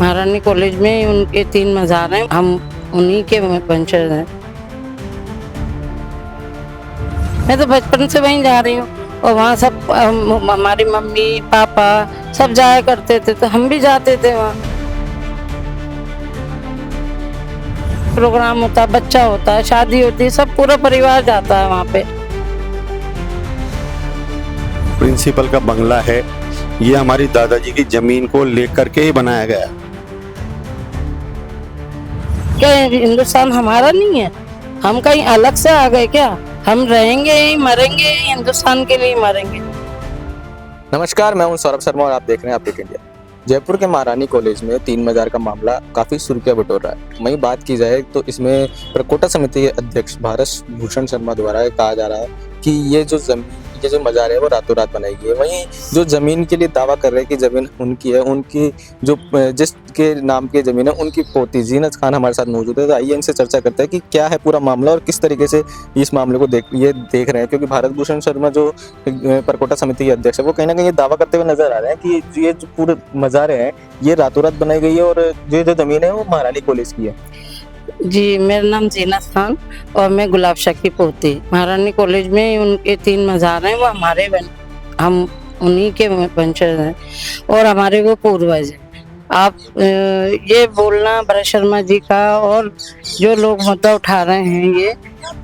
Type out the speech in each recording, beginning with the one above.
महारानी कॉलेज में उनके 3 मज़ार हैं, हम उन्हीं के वंशज हैं। मैं तो बचपन से वहीं जा रही हूँ और वहाँ सब हमारी मम्मी पापा सब जाया करते थे, तो हम भी जाते थे वहाँ। प्रोग्राम होता है, बच्चा होता है, शादी होती है, सब पूरा परिवार जाता है वहाँ पे। प्रिंसिपल का बंगला है, ये हमारी दादाजी की जमीन को लेकर के ही बनाया गया। क्या हिंदुस्तान हमारा नहीं है? हम कहीं अलग से आ गए क्या? हम रहेंगे यहीं, मरेंगे यहीं, हिंदुस्तान के लिए मरेंगे। नमस्कार, मैं हूं सौरभ शर्मा और आप देख रहे हैं अपडेट इंडिया। जयपुर के महारानी कॉलेज में 3 मज़ार का मामला काफ़ी सुर्खियां बटोर रहा है। वहीं बात की जाए तो इसमें प्रकोष्ठ समिति के अध्यक्ष भारत भूषण शर्मा द्वारा कहा जा रहा है कि ये जो मज़ार है वो रातों रात बनाई गई है। वहीं जो ज़मीन के लिए दावा कर रहे हैं कि ज़मीन उनकी है, उनकी जो जिसके नाम की ज़मीन है उनकी पोती जीनत खान हमारे साथ मौजूद है। तो आइए इनसे चर्चा करते हैं कि क्या है पूरा मामला और किस तरीके से इस मामले को देख रहे हैं। क्योंकि भारत भूषण शर्मा जो प्रकोष्ठ समिति के अध्यक्ष है वो कहीं ना कहीं ये दावा करते हुए नजर आ रहे हैं कि ये जो पूरे मज़ार हैं ये रातों रात बनाई गई है और ये जो ज़मीन है वो महारानी कॉलेज की है। जी, मेरा नाम जीनत खान और मैं गुलाब शाह की पोती। महारानी कॉलेज में उनके 3 मज़ार हैं, वो हम उन्हीं के वंशज हैं और हमारे वो पूर्वज हैं। आप ये बोलना भरत शर्मा जी का और जो लोग मुद्दा उठा रहे हैं ये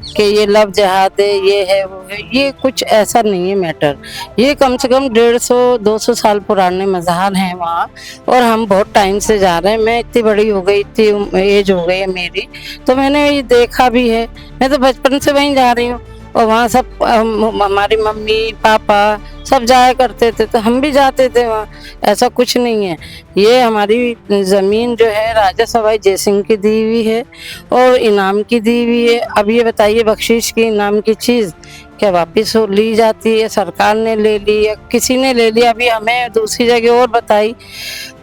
कि ये लव जिहाद है, ये है वो है, ये कुछ ऐसा नहीं है मैटर। ये कम से कम 150-200 साल पुराने मज़ार हैं वहाँ और हम बहुत टाइम से जा रहे हैं। मैं इतनी बड़ी हो गई, इतनी एज हो गई है मेरी, तो मैंने ये देखा भी है। मैं तो बचपन से वहीं जा रही हूँ और वहाँ सब हमारी मम्मी पापा सब जाया करते थे, तो हम भी जाते थे वहाँ। ऐसा कुछ नहीं है। ये हमारी ज़मीन जो है राजा सवाई जय सिंह की दी हुई है और इनाम की दी हुई है। अब ये बताइए, बख्शीश की इनाम की चीज़ क्या वापस ली जाती है? सरकार ने ले ली या किसी ने ले लिया? अभी हमें दूसरी जगह और बताई,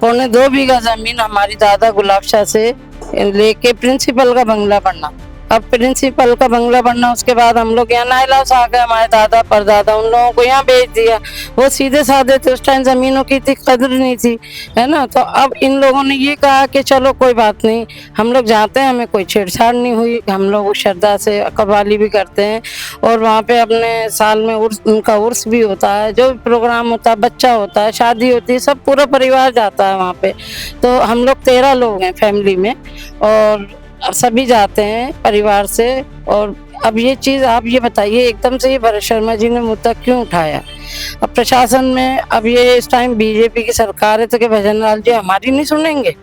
2.25 बीघा ज़मीन हमारी दादा गुलाब शाह से लेके प्रिंसिपल का बंगला बनना। अब प्रिंसिपल का बंगला बनना, उसके बाद हम लोग यहाँ नाइलास आ गए, हमारे दादा परदादा उन लोगों को यहाँ बेच दिया। वो सीधे साधे थे, उस टाइम ज़मीनों की इतनी कदर नहीं थी, है ना। तो अब इन लोगों ने ये कहा कि चलो कोई बात नहीं, हम लोग जाते हैं, हमें कोई छेड़छाड़ नहीं हुई। हम लोग श्रद्धा से कव्वाली भी करते हैं और वहाँ पे अपने साल में उनका उर्स भी होता है, जो भी प्रोग्राम होता है, बच्चा होता है, शादी होती है, सब पूरा परिवार जाता है वहाँ पे। तो हम लोग 13 लोग हैं फैमिली में और सभी जाते हैं परिवार से। और अब ये चीज़ आप ये बताइए, एकदम से ये भरत शर्मा जी ने मुद्दा क्यों उठाया? अब प्रशासन में अब ये इस टाइम बीजेपी की सरकार है, तो क्या भजन लाल जी हमारी नहीं सुनेंगे?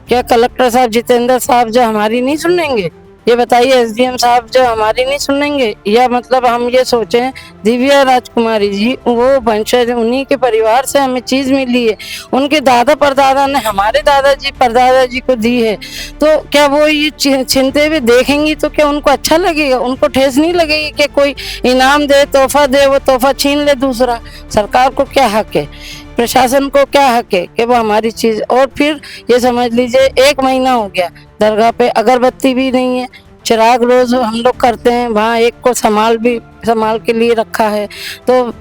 क्या कलेक्टर साहब जितेंद्र साहब जो हमारी नहीं सुनेंगे? ये बताइए, एसडीएम साहब जो हमारी नहीं सुनेंगे? या मतलब हम ये सोचें दिव्या राजकुमारी जी वो वंशज उन्हीं के परिवार से हमें चीज़ मिली है, उनके दादा परदादा ने हमारे दादाजी परदादा जी को दी है, तो क्या वो ये छीनते हुए देखेंगी तो क्या उनको अच्छा लगेगा? उनको ठेस नहीं लगेगी कि कोई इनाम दे, तोहफा दे, वो तोहफा छीन ले दूसरा? सरकार को क्या हक है, प्रशासन को क्या हक है कि वो हमारी चीज़? और फिर ये समझ लीजिए 1 महीना हो गया, दरगाह पे अगरबत्ती भी नहीं है, चिराग रोज हम लोग करते हैं, वहाँ एक को संभाल के लिए रखा है, तो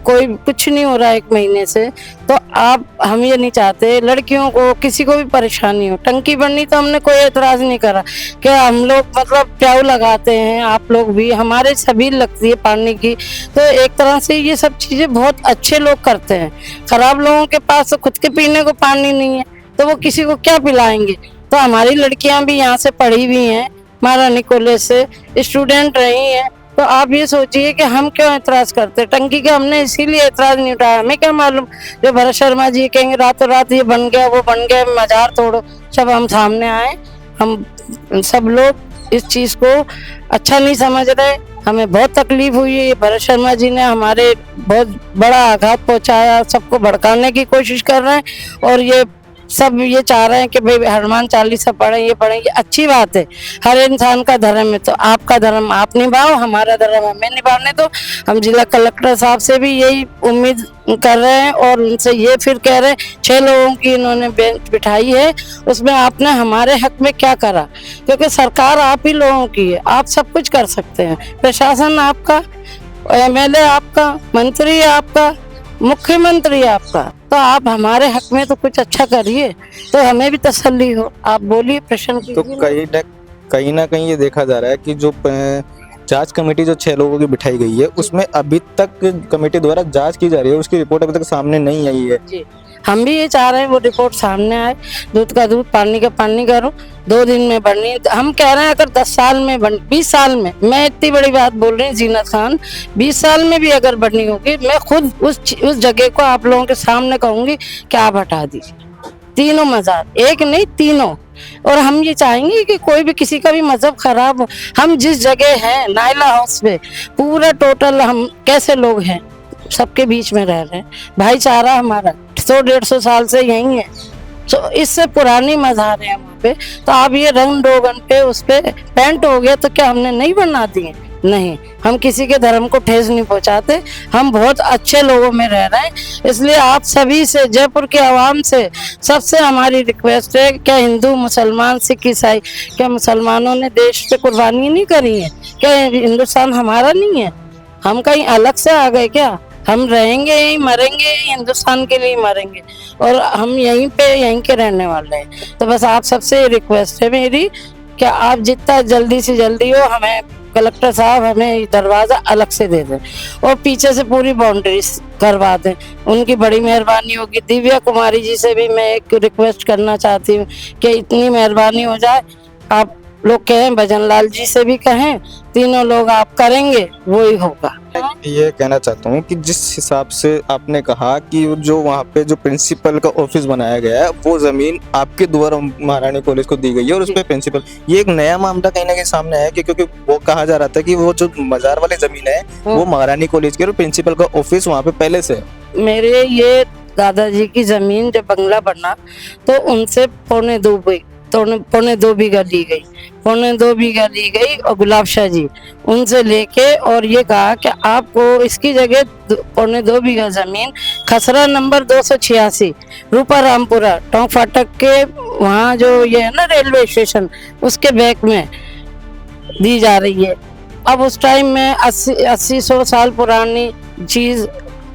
कोई कुछ नहीं हो रहा 1 महीने से। तो आप हम ये नहीं चाहते लड़कियों को किसी को भी परेशानी हो। टंकी बननी तो हमने कोई एतराज़ नहीं करा कि हम लोग मतलब प्याऊ लगाते हैं, आप लोग भी, हमारे सभी लगती है पानी की। तो एक तरह से ये सब चीज़ें बहुत अच्छे लोग करते हैं। ख़राब लोगों के पास तो खुद के पीने को पानी नहीं है, तो वो किसी को क्या पिलाएंगे? तो हमारी लड़कियाँ भी यहाँ से पढ़ी हुई हैं, महारानी कॉलेज से स्टूडेंट रही हैं, तो आप ये सोचिए कि हम क्यों एतराज़ करते? टंकी का हमने इसीलिए एतराज़ नहीं उठाया। हमें क्या मालूम जो भरत शर्मा जी कहेंगे रातों रात ये बन गया, वो बन गया, मज़ार तोड़ो, सब हम सामने आए। हम सब लोग इस चीज़ को अच्छा नहीं समझ रहे। हमें बहुत तकलीफ हुई है। भरत शर्मा जी ने हमारे बहुत बड़ा आघात पहुँचाया, सबको भड़काने की कोशिश कर रहे हैं और ये सब ये चाह रहे हैं कि भाई हनुमान चालीसा पढ़ें, ये पढ़ें। ये अच्छी बात है, हर इंसान का धर्म है, तो आपका धर्म आप निभाओ, हमारा धर्म हमें निभाने दो। हम जिला कलेक्टर साहब से भी यही उम्मीद कर रहे हैं और उनसे ये फिर कह रहे हैं 6 लोगों की इन्होंने बेंच बिठाई है, उसमें आपने हमारे हक में क्या करा? क्योंकि सरकार आप ही लोगों की है, आप सब कुछ कर सकते हैं। प्रशासन आपका, एमएलए आपका, मंत्री आपका, मुख्यमंत्री आपका, तो आप हमारे हक में तो कुछ अच्छा करिए, तो हमें भी तसल्ली हो। आप बोलिए, प्रश्न तो कीजिए। कहीं ना कहीं ये देखा जा रहा है कि जो जांच कमेटी जो 6 लोगों की बिठाई गई है, उसमें अभी तक कमेटी द्वारा जांच की जा रही है, उसकी रिपोर्ट अभी तक सामने नहीं आई है। जी, हम भी ये चाह रहे हैं वो रिपोर्ट सामने आए। दूध का दूध, पानी का पानी करो, 2 दिन में बननी। हम कह रहे हैं अगर 10 साल में 20 साल में, मैं इतनी बड़ी बात बोल रही हूँ जीनत खान, 20 साल में भी अगर बननी होगी, मैं खुद उस जगह को आप लोगों के सामने कहूंगी कि आप हटा दीजिए तीनों मज़ार, एक नहीं तीनों। और हम ये चाहेंगे कि कोई भी किसी का भी मजहब खराब हो, हम जिस जगह हैं नाइला हाउस पे पूरा टोटल हम कैसे लोग हैं, सबके बीच में रह रहे हैं, भाईचारा हमारा 100-150 साल से यही है। तो इससे पुरानी मज़ार है वहाँ पे, तो आप ये रंग रोगन पे उस पे पेंट हो गया तो क्या हमने नहीं बना दिए? नहीं, हम किसी के धर्म को ठेस नहीं पहुंचाते, हम बहुत अच्छे लोगों में रह रहे हैं। इसलिए आप सभी से, जयपुर के आवाम से सबसे हमारी रिक्वेस्ट है, क्या हिंदू मुसलमान सिख ईसाई, क्या मुसलमानों ने देश पे कुर्बानी नहीं करी है? क्या हिंदुस्तान हमारा नहीं है? हम कहीं अलग से आ गए क्या? हम रहेंगे यहीं, मरेंगे यहीं, हिंदुस्तान के लिए मरेंगे, और हम यहीं पे यहीं के रहने वाले हैं। तो बस आप सबसे रिक्वेस्ट है मेरी, क्या आप जितना जल्दी से जल्दी हो, हमें कलेक्टर साहब हमें दरवाज़ा अलग से दे दें और पीछे से पूरी बाउंड्री करवा दें, उनकी बड़ी मेहरबानी होगी। दिव्या कुमारी जी से भी मैं एक रिक्वेस्ट करना चाहती हूँ कि इतनी मेहरबानी हो जाए, आप लोग कहें, भजन लाल जी से भी कहें, तीनों लोग आप करेंगे वही होगा। ये कहना चाहता हूँ कि जिस हिसाब से आपने कहा कि जो वहाँ पे जो प्रिंसिपल का ऑफिस बनाया गया है, वो जमीन आपके द्वारा महारानी कॉलेज को दी गई है और उस पे प्रिंसिपल, ये एक नया मामला कहीं ना कहीं सामने आया कि क्योंकि वो कहा जा रहा था कि वो जो मजार वाली जमीन है वो महारानी कॉलेज की और प्रिंसिपल का ऑफिस वहाँ पे पहले से है। मेरे ये दादाजी की जमीन जब बंगला बना तो उनसे पौने 2 बीघा ली गई, पौने 2 बीघा ली गई, और गुलाब शाह जी उनसे लेके और ये कहा कि आपको इसकी जगह पौने 2 बीघा जमीन खसरा नंबर 286 रूपा रामपुरा टोंक फाटक के वहाँ जो ये है ना रेलवे स्टेशन, उसके बैक में दी जा रही है। अब उस टाइम में 80-100 साल पुरानी चीज,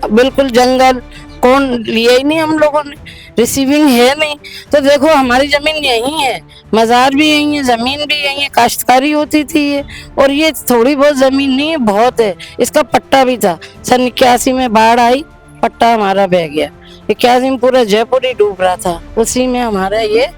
बिल्कुल जंगल, कौन लिए ही नहीं हम लोगों ने, रिसीविंग है नहीं। तो देखो हमारी जमीन यही है, मज़ार भी यही है, ज़मीन भी यही है, काश्तकारी होती थी ये, और ये थोड़ी बहुत ज़मीन नहीं है, बहुत है। इसका पट्टा भी था, सन 81 में बाढ़ आई, पट्टा हमारा बह गया। 81 में पूरा जयपुर ही डूब रहा था, उसी में हमारा ये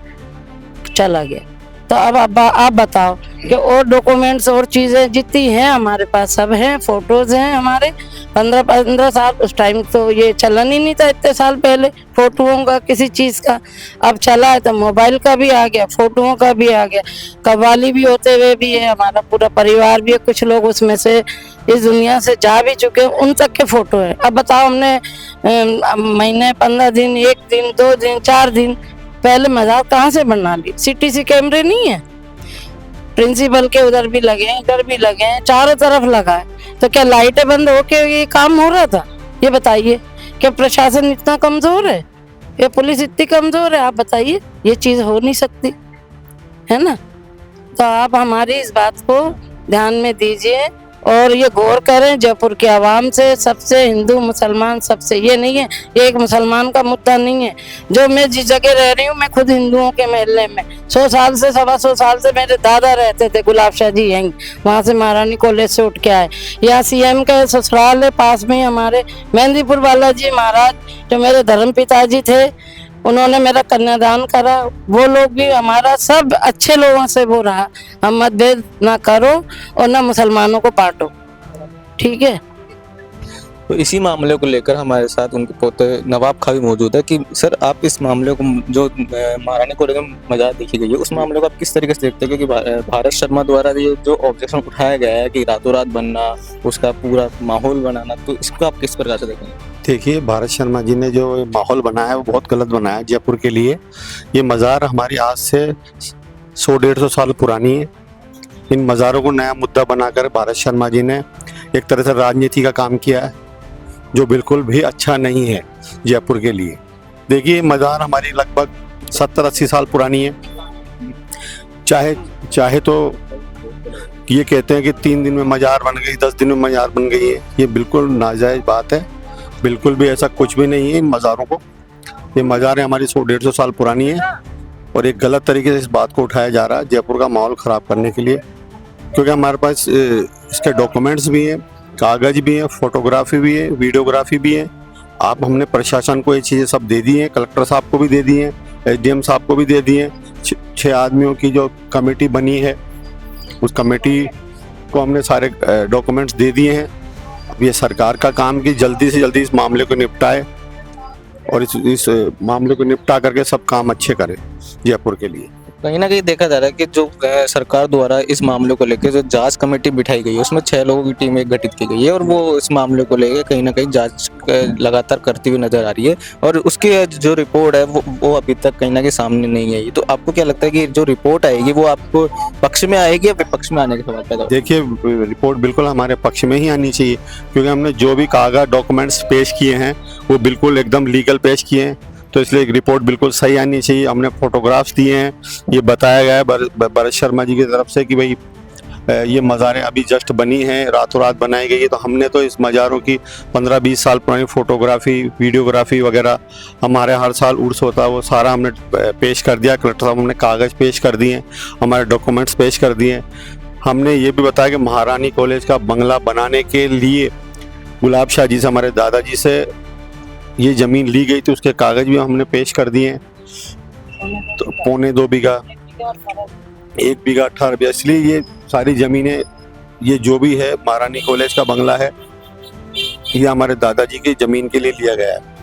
चला गया। तो अब आप बताओ कि और डॉक्यूमेंट्स और चीज़ें जितनी हैं हमारे पास सब हैं, फोटोज हैं हमारे। 15 साल उस टाइम तो ये चलन ही नहीं था, इतने साल पहले फोटोओं का किसी चीज़ का। अब चला है तो मोबाइल का भी आ गया, फोटोओं का भी आ गया, कव्वाली भी होते हुए भी है, हमारा पूरा परिवार भी है, कुछ लोग उसमें से इस दुनिया से जा भी चुके हैं, उन तक के फोटो है। अब बताओ हमने महीने 15 दिन, 1 दिन, 2 दिन, 4 दिन पहले मज़ार कहाँ से बना ली? CTC कैमरे नहीं है, प्रिंसिपल के उधर भी लगे हैं, इधर भी लगे हैं, चारों तरफ लगा है। तो क्या लाइटें बंद होके ये काम हो रहा था? ये बताइए, क्या प्रशासन इतना कमजोर है या पुलिस इतनी कमजोर है? आप बताइए, ये चीज हो नहीं सकती है ना। तो आप हमारी इस बात को ध्यान में दीजिए और ये गौर करें। जयपुर के आवाम से, सबसे, हिंदू मुसलमान सबसे, ये नहीं है, ये एक मुसलमान का मुद्दा नहीं है। जो मैं जिस जगह रह रही हूँ, मैं खुद हिंदुओं के महल्ले में 100 साल से, 125 साल से मेरे दादा रहते थे, गुलाब शाह जी यहीं, वहाँ से महारानी कॉलेज से उठ के आए। यहाँ CM का ससुराल है पास में ही हमारे, मेहंदीपुर बालाजी महाराज जो मेरे धर्म पिताजी थे, उन्होंने मेरा कन्यादान करा। वो लोग भी हमारा सब अच्छे लोगों से वो रहा। हम मतभेद ना करो और ना मुसलमानों को बांटो, ठीक है। तो इसी मामले को लेकर हमारे साथ उनके पोते नवाब खां भी मौजूद है कि सर, आप इस मामले को, जो महारानी कॉलेज में मजार देखी गई है, उस मामले को आप किस तरीके से देखते हैं? क्योंकि भारत शर्मा द्वारा ये जो ऑब्जेक्शन उठाया गया है कि रातों रात बनना, उसका पूरा माहौल बनाना, तो इसको आप किस प्रकार से देखेंगे? देखिए, भारत शर्मा जी ने जो माहौल बनाया है वो बहुत गलत बनाया है जयपुर के लिए। ये मज़ार हमारी आज से 100-150 साल पुरानी है। इन मज़ारों को नया मुद्दा बनाकर भारत शर्मा जी ने एक तरह से राजनीति का काम किया है, जो बिल्कुल भी अच्छा नहीं है जयपुर के लिए। देखिए, मज़ार हमारी लगभग 70-80 साल पुरानी है। चाहे तो ये कहते हैं कि 3 दिन में मज़ार बन गई, 10 दिन में मज़ार बन गई है, ये बिल्कुल नाजायज़ बात है। बिल्कुल भी ऐसा कुछ भी नहीं है इन मज़ारों को। ये मज़ारें हमारी 100-150 साल पुरानी है और एक गलत तरीके से इस बात को उठाया जा रहा है जयपुर का माहौल ख़राब करने के लिए, क्योंकि हमारे पास इसके डॉक्यूमेंट्स भी हैं, कागज़ भी हैं, फोटोग्राफी भी है, वीडियोग्राफी भी है। आप हमने प्रशासन को ये चीज़ें सब दे दी हैं, कलेक्टर साहब को भी दे दी हैं, एसडीएम साहब को भी दे दी हैं। 6 आदमियों की जो कमेटी बनी है उस कमेटी को हमने सारे डॉक्यूमेंट्स दे दिए हैं। अब ये सरकार का काम कि जल्दी से जल्दी इस मामले को निपटाए और इस मामले को निपटा करके सब काम अच्छे करें जयपुर के लिए। कहीं ना कहीं देखा जा रहा है कि जो सरकार द्वारा इस मामले को लेकर जो जांच कमेटी बिठाई गई है उसमें 6 लोगों की टीम एक गठित की गई है और वो इस मामले को लेकर कहीं ना कहीं जांच लगातार करती हुई नजर आ रही है और उसकी जो रिपोर्ट है वो अभी तक कहीं ना कहीं सामने नहीं आई। तो आपको क्या लगता है कि जो रिपोर्ट आएगी वो आपको पक्ष में आएगी या विपक्ष में आने के सवाल पैदा होगा? देखिए, रिपोर्ट बिल्कुल हमारे पक्ष में ही आनी चाहिए, क्योंकि हमने जो भी कागज डॉक्यूमेंट्स पेश किए हैं वो बिल्कुल एकदम लीगल पेश किए हैं, तो इसलिए एक रिपोर्ट बिल्कुल सही आनी चाहिए। हमने फोटोग्राफ्स दिए हैं, ये बताया गया है भरत शर्मा जी की तरफ से कि भाई ये मज़ारें अभी जस्ट बनी हैं, रातों रात बनाई गई है। तो हमने तो इस मज़ारों की 15-20 साल पुरानी फोटोग्राफी, वीडियोग्राफी वगैरह, हमारे हर साल उर्स होता है वो सारा हमने पेश कर दिया। कलेक्टर साहब हमने कागज़ पेश कर दिए, हमारे डॉक्यूमेंट्स पेश कर दिए। हमने ये भी बताया कि महारानी कॉलेज का बंगला बनाने के लिए गुलाब शाह जी से, हमारे दादाजी से ये ज़मीन ली गई थी, उसके कागज़ भी हमने पेश कर दिए हैं। तो 2.25 बीघा, 1 बीघा 18 बीघा, इसलिए ये सारी ज़मीनें, ये जो भी है महारानी कॉलेज का बंगला है, ये हमारे दादाजी की ज़मीन के लिए लिया गया है।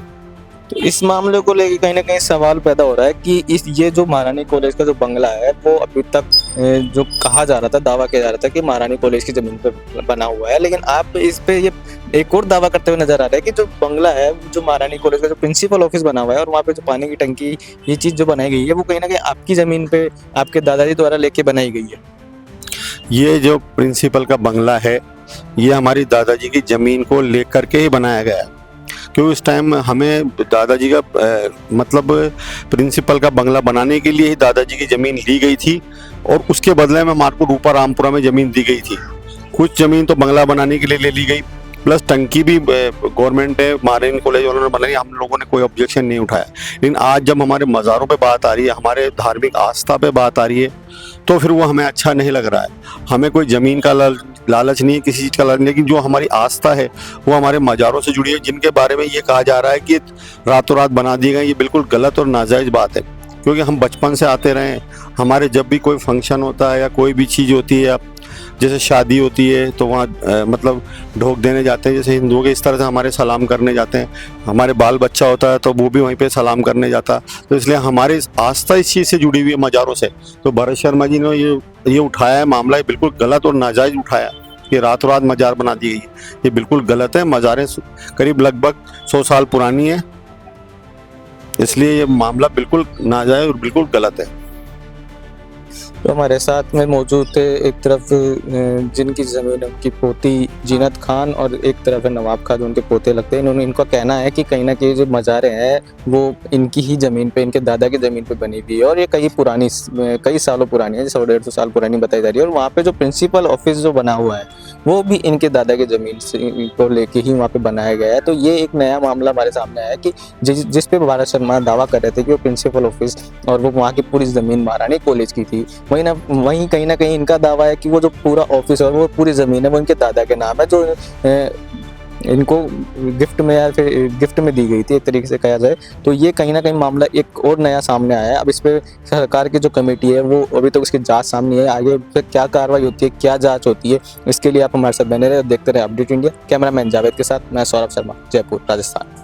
तो इस मामले को लेकर कहीं ना कहीं सवाल पैदा हो रहा है कि ये जो महारानी कॉलेज का जो बंगला है वो अभी तक जो कहा जा रहा था, दावा किया जा रहा था कि महारानी कॉलेज की ज़मीन पे बना हुआ है, लेकिन आप इस पे ये एक और दावा करते हुए नजर आ रहा है कि जो बंगला है, जो महारानी कॉलेज का जो प्रिंसिपल ऑफिस बना हुआ है और वहाँ पे जो पानी की टंकी, ये चीज़ जो बनाई गई है वो कहीं ना कहीं आपकी ज़मीन पे आपके दादाजी द्वारा लेके बनाई गई है। ये जो प्रिंसिपल का बंगला है ये हमारी दादाजी की ज़मीन को लेकर के ही बनाया गया है, क्योंकि उस टाइम हमें दादाजी का मतलब प्रिंसिपल का बंगला बनाने के लिए ही दादाजी की ज़मीन ली गई थी और उसके बदले में हमारे को रूपा रामपुरा में ज़मीन दी गई थी। कुछ ज़मीन तो बंगला बनाने के लिए ले ली गई, प्लस टंकी भी गवर्नमेंट ने, महारानी कॉलेज वालों ने बनाई, हम लोगों ने कोई ऑब्जेक्शन नहीं उठाया। लेकिन आज जब हमारे मज़ारों पे बात आ रही है, हमारे धार्मिक आस्था पे बात आ रही है, तो फिर वो हमें अच्छा नहीं लग रहा है। हमें कोई ज़मीन का लालच नहीं है, किसी चीज़ का लालच नहीं, लेकिन जो हमारी आस्था है वो हमारे मज़ारों से जुड़ी है, जिनके बारे में ये कहा जा रहा है कि रातों रात बना दिए गए, ये बिल्कुल गलत और नाजायज़ बात है। क्योंकि हम बचपन से आते रहे, हमारे जब भी कोई फंक्शन होता है या कोई भी चीज़ होती है, जैसे शादी होती है तो वहाँ मतलब ढोक देने जाते हैं, जैसे हिंदुओं के इस तरह से हमारे सलाम करने जाते हैं। हमारे बाल बच्चा होता है तो वो भी वहीं पे सलाम करने जाता, तो इसलिए हमारी आस्था इस चीज़ से जुड़ी हुई है, मज़ारों से। तो भरत शर्मा जी ने ये उठाया है मामला, ये बिल्कुल गलत और नाजायज़ उठाया कि रातों रात मज़ार बना दी गई है, ये बिल्कुल गलत है। मज़ारें करीब लगभग 100 साल पुरानी है, इसलिए ये मामला बिल्कुल नाजायज़ और बिल्कुल गलत है। तो हमारे साथ में मौजूद थे एक तरफ जिनकी ज़मीन उनकी पोती जीनत खान और एक तरफ है नवाब खान जो उनके पोते लगते हैं। इनका कहना है कि कहीं ना कहीं जो मज़ारें हैं वो इनकी ही ज़मीन पे, इनके दादा की ज़मीन पे बनी हुई है और ये कई सालों पुरानी है, 100-150 साल पुरानी बताई जा रही है। और वहाँ पे जो प्रिंसिपल ऑफिस जो बना हुआ है वो भी इनके दादा की ज़मीन से को लेके ही वहाँ पे बनाया गया है। तो ये एक नया मामला हमारे सामने आया कि जिस पे भरत शर्मा दावा कर रहे थे कि वो प्रिंसिपल ऑफिस और वो वहाँ की पूरी ज़मीन महारानी कॉलेज की थी, वहीं कहीं ना कहीं इनका दावा है कि वो जो पूरा ऑफिस और वो पूरी ज़मीन है वो इनके दादा के नाम है, जो इनको गिफ्ट में या फिर गिफ्ट में दी गई थी, एक तरीके से कहा जाए। तो ये कहीं ना कहीं मामला एक और नया सामने आया है। अब इस पे सरकार की जो कमेटी है वो अभी तक उसकी जांच सामने है, आगे फिर क्या कार्रवाई होती है, क्या जांच होती है, इसके लिए आप हमारे साथ बने रहे, देखते रहे अपडेट इंडिया। कैमरामैन जावेद के साथ मैं सौरभ शर्मा, जयपुर, राजस्थान।